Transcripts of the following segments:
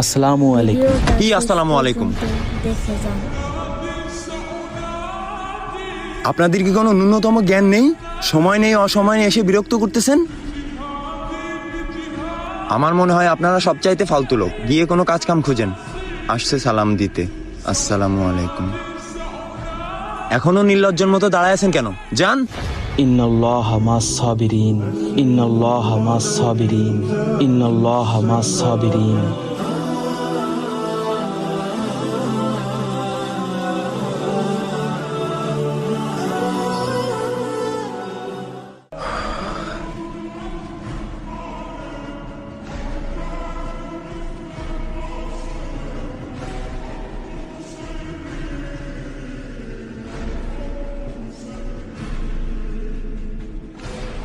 আসসালামু আলাইকুম। কি আসসালামু আলাইকুম? দেখে যান। আপনাদের কি কোনো ন্যূনতম জ্ঞান নেই? সময় নেই, অসময় নেই, এসে বিরক্ত করতেছেন। আমার মনে হয় আপনারা সবচাইতে ফালতু লোক। গিয়ে কোনো কাজ কাম খুঁজেন। আসছে সালাম দিতে। আসসালামু আলাইকুম। এখনো নির্লজ্জের মতো দাঁড়ায় আছেন কেন? যান। ইন্নাল্লাহা মাস সাবিরিন, ইন্নাল্লাহা মাস সাবিরিন, ইন্নাল্লাহা মাস সাবিরিন।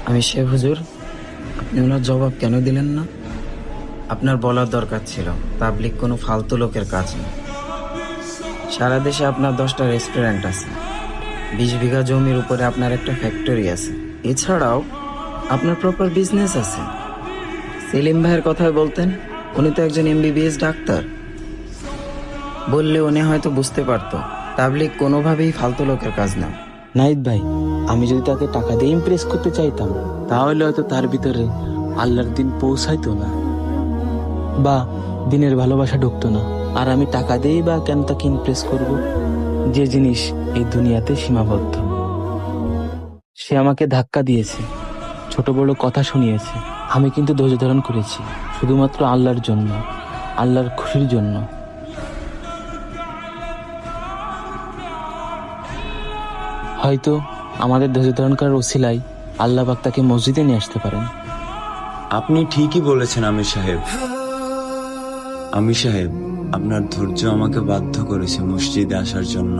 আমি শেখ হুজুর, আপনি ওনার জবাব কেন দিলেন না? আপনার বলার দরকার ছিল তাবলিগ কোনো ফালতু লোকের কাজ না। সারা দেশে আপনার 10টা রেস্টুরেন্ট আছে, 20 বিঘা জমির উপরে আপনার একটা ফ্যাক্টরি আছে, এছাড়াও আপনার প্রপার বিজনেস আছে। সেলিম ভাইয়ের কথাই বলতেন, উনি তো একজন MBBS ডাক্তার। বললে উনি হয়তো বুঝতে পারতো তাবলিগ কোনোভাবেই ফালতু লোকের কাজ না। নাহিদ ভাই, আমি যদি তাকে টাকা দিয়ে ইমপ্রেস করতে চাইতাম, তাহলে হয়তো তার ভিতরে আল্লাহর দিন পৌঁছাইতো না, বা দিনের ভালোবাসা ঢুকতো না। আর আমি টাকা দিয়েই বা কেন তাকে ইমপ্রেস করব, যে জিনিস এই দুনিয়াতে সীমাবদ্ধ। সে আমাকে ধাক্কা দিয়েছে, ছোট বড় কথা শুনিয়েছে, আমি কিন্তু ধৈর্য ধারণ করেছি, শুধুমাত্র আল্লাহর জন্য, আল্লাহর খুশির জন্য। হয়তো আমাদের ধৈর্য ধারণ করার ওসিলায় আল্লাহ পাক তাকে মসজিদে নিয়ে আসতে পারেন। আপনি ঠিকই বলেছেন আমির সাহেব। আমির সাহেব, আপনার ধৈর্য আমাকে বাধ্য করেছে মসজিদে আসার জন্য।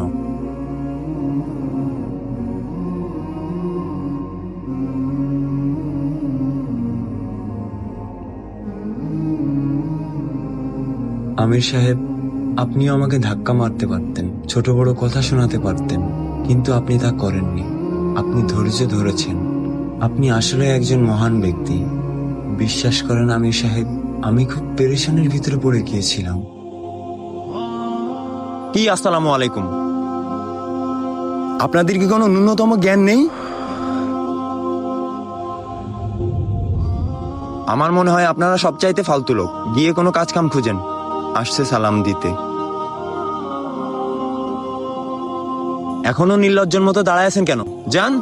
আমির সাহেব, আপনিও আমাকে ধাক্কা মারতে পারতেন, ছোট বড় কথা শোনাতে পারতেন, কিন্তু আপনি তা করেননি। আপনি ধৈর্য ধরেছেন। আপনি আসলে একজন মহান ব্যক্তি। বিশ্বাস করেন আমির সাহেব, আমি খুব পেরেশানির ভিতরে পড়ে গিয়েছিলাম। কি আসসালামু আলাইকুম? আপনাদের কি কোনো ন্যূনতম জ্ঞান নেই? আমার মনে হয় আপনারা সবচাইতে ফালতু লোক। গিয়ে কোনো কাজ কাম খুঁজেন। আসছে সালাম দিতে। এখনো নির্লজ্জের মতো দাঁড়ায় আছেন কেন? যান।